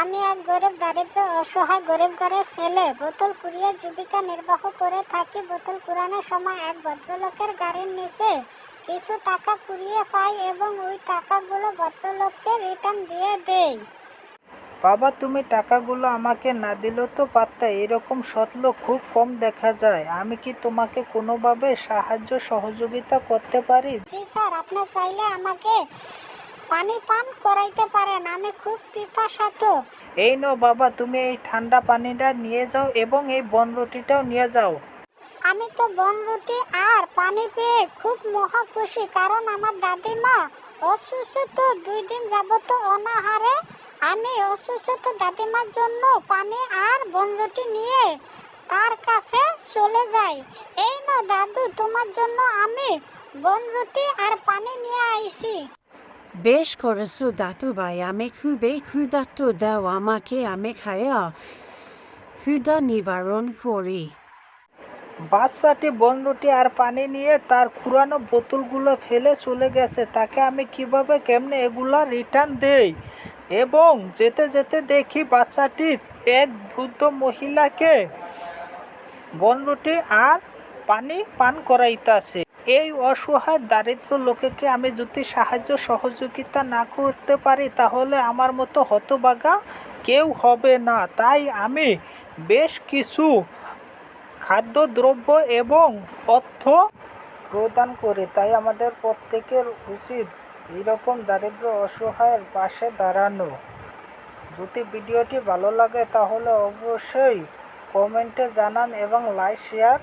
আমি এক গরিব দারিদ্র অসহায় গরিব ঘরের ছেলে। বোতল কুড়িয়ে জীবিকা নির্বাহ করে থাকি। বোতল কুড়ানোর সময় এক ভদ্রলোকের গাড়ির নিচে কিছু টাকা কুড়িয়ে পাই এবং ওই টাকাগুলো ভদ্রলোককে রিটার্ন দিয়ে দেই। বাবা, তুমি টাকাগুলো আমাকে না দিলেও তো পারতে। এরকম সৎ লোক খুব কম দেখা যায়। আমি কি তোমাকে কোনোভাবে সাহায্য সহযোগিতা করতে পারি? জি স্যার, আপনি চাইলে আমাকে পানি পান করাইতে পারেন, আমি খুব পিপাসার্ত। এই নাও বাবা, তুমি এই ঠান্ডা পানিটা নিয়ে যাও এবং এই বনরুটিটাও নিয়ে যাও। আমি তো বনরুটি আর পানি পেয়ে খুব মহা খুশি, কারণ আমার দাদিমা অসুস্থ। 2 দিন যাবত অনাহারে। আমি অসুস্থ দাদিমার জন্য পানি আর বনরুটি নিয়ে তার কাছে চলে যাই। এই নাও দাদু, তোমার জন্য আমি বনরুটি আর পানি নিয়ে আইছি। বেশ করেছো দাদু ভাই, আমি খুবই ক্ষুধার্ত, দাও আমাকে, আমি খাইয়া ক্ষুধা নিবারণ করি। বাচ্চাটি বনরুটি আর পানি নিয়ে তার কুড়ানো বোতলগুলো ফেলে চলে গেছে। তাকে আমি কিভাবে কেমনে এগুলা রিটার্ন দেই? এবং যেতে যেতে দেখি বাচ্চাটি এক বৃদ্ধ মহিলাকে বনরুটি আর পানি পান করাইতাছে। এই অসহায় দারিদ্র লোকেকে আমি যদি সাহায্য সহযোগিতা না করতে পারি, তাহলে আমার মতো হতভাগা কেউ হবে না। তাই আমি বেশ কিছু খাদ্যদ্রব্য এবং অর্থ প্রদান করি। তাই আমাদের প্রত্যেকের উচিত এইরকম দারিদ্র অসহায়ের পাশে দাঁড়ানো। যদি ভিডিওটি ভালো লাগে তাহলে অবশ্যই কমেন্টে জানান এবং লাইক শেয়ার